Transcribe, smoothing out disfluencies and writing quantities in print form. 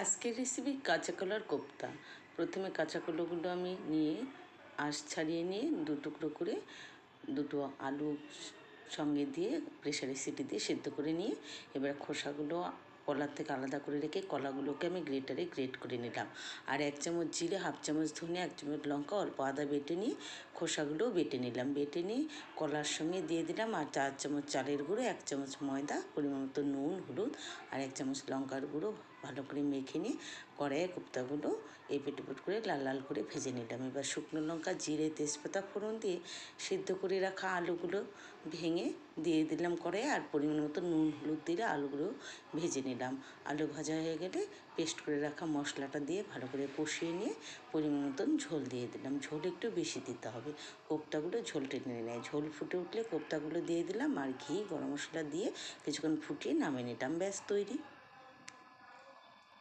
আজকের রেসিপি কাঁচা কলার কোপ্তা। প্রথমে কাঁচা কলাগুলো আমি নিয়ে আঁশ ছাড়িয়ে নিয়ে দু টুকরো করে দুটো আলু সঙ্গে দিয়ে প্রেসারে সিটি দিয়ে সেদ্ধ করে নিয়ে এবার খোসাগুলো কলার থেকে আলাদা করে রেখে কলাগুলোকে আমি গ্রেটারে গ্রেট করে নিলাম। আর 1 চামচ জিরে, হাফ চামচ ধনে, 1 চামচ লঙ্কা, অল্প আদা বেটে নিয়ে খোসাগুলোও বেটে নিলাম। বেটে নিয়ে কলার সঙ্গে দিয়ে দিলাম আর 4 চামচ চালের গুঁড়ো, 1 চামচ ময়দা, পরিমাণ মতো নুন, হলুদ আর 1 চামচ লঙ্কার গুঁড়ো ভালো করে মেখে নিয়ে কড়াইয়ে কোপ্তাগুলো এপিট ওপিট করে লাল লাল করে ভেজে নিলাম। এবার শুকনো লঙ্কা, জিরে, তেজপাতা ফোড়ন দিয়ে সিদ্ধ করে রাখা আলুগুলো ভেঙে দিয়ে দিলাম কড়াইয়ে আর পরিমাণ মতো নুন হলুদ দিয়ে আলুগুলো ভেজে নিলাম। আলু ভাজা হয়ে গেলে পেস্ট করে রাখা মশলাটা দিয়ে ভালো করে কষিয়ে নিয়ে পরিমাণ মতন ঝোল দিয়ে দিলাম। ঝোল একটু বেশি দিতে হবে, কোপ্তাগুলো ঝোল টেনে নেয়। ঝোল ফুটে উঠলে কোপ্তাগুলো দিয়ে দিলাম আর ঘি, গরম মশলা দিয়ে কিছুক্ষণ ফুটিয়ে নামিয়ে নিলাম। ব্যাস তৈরি।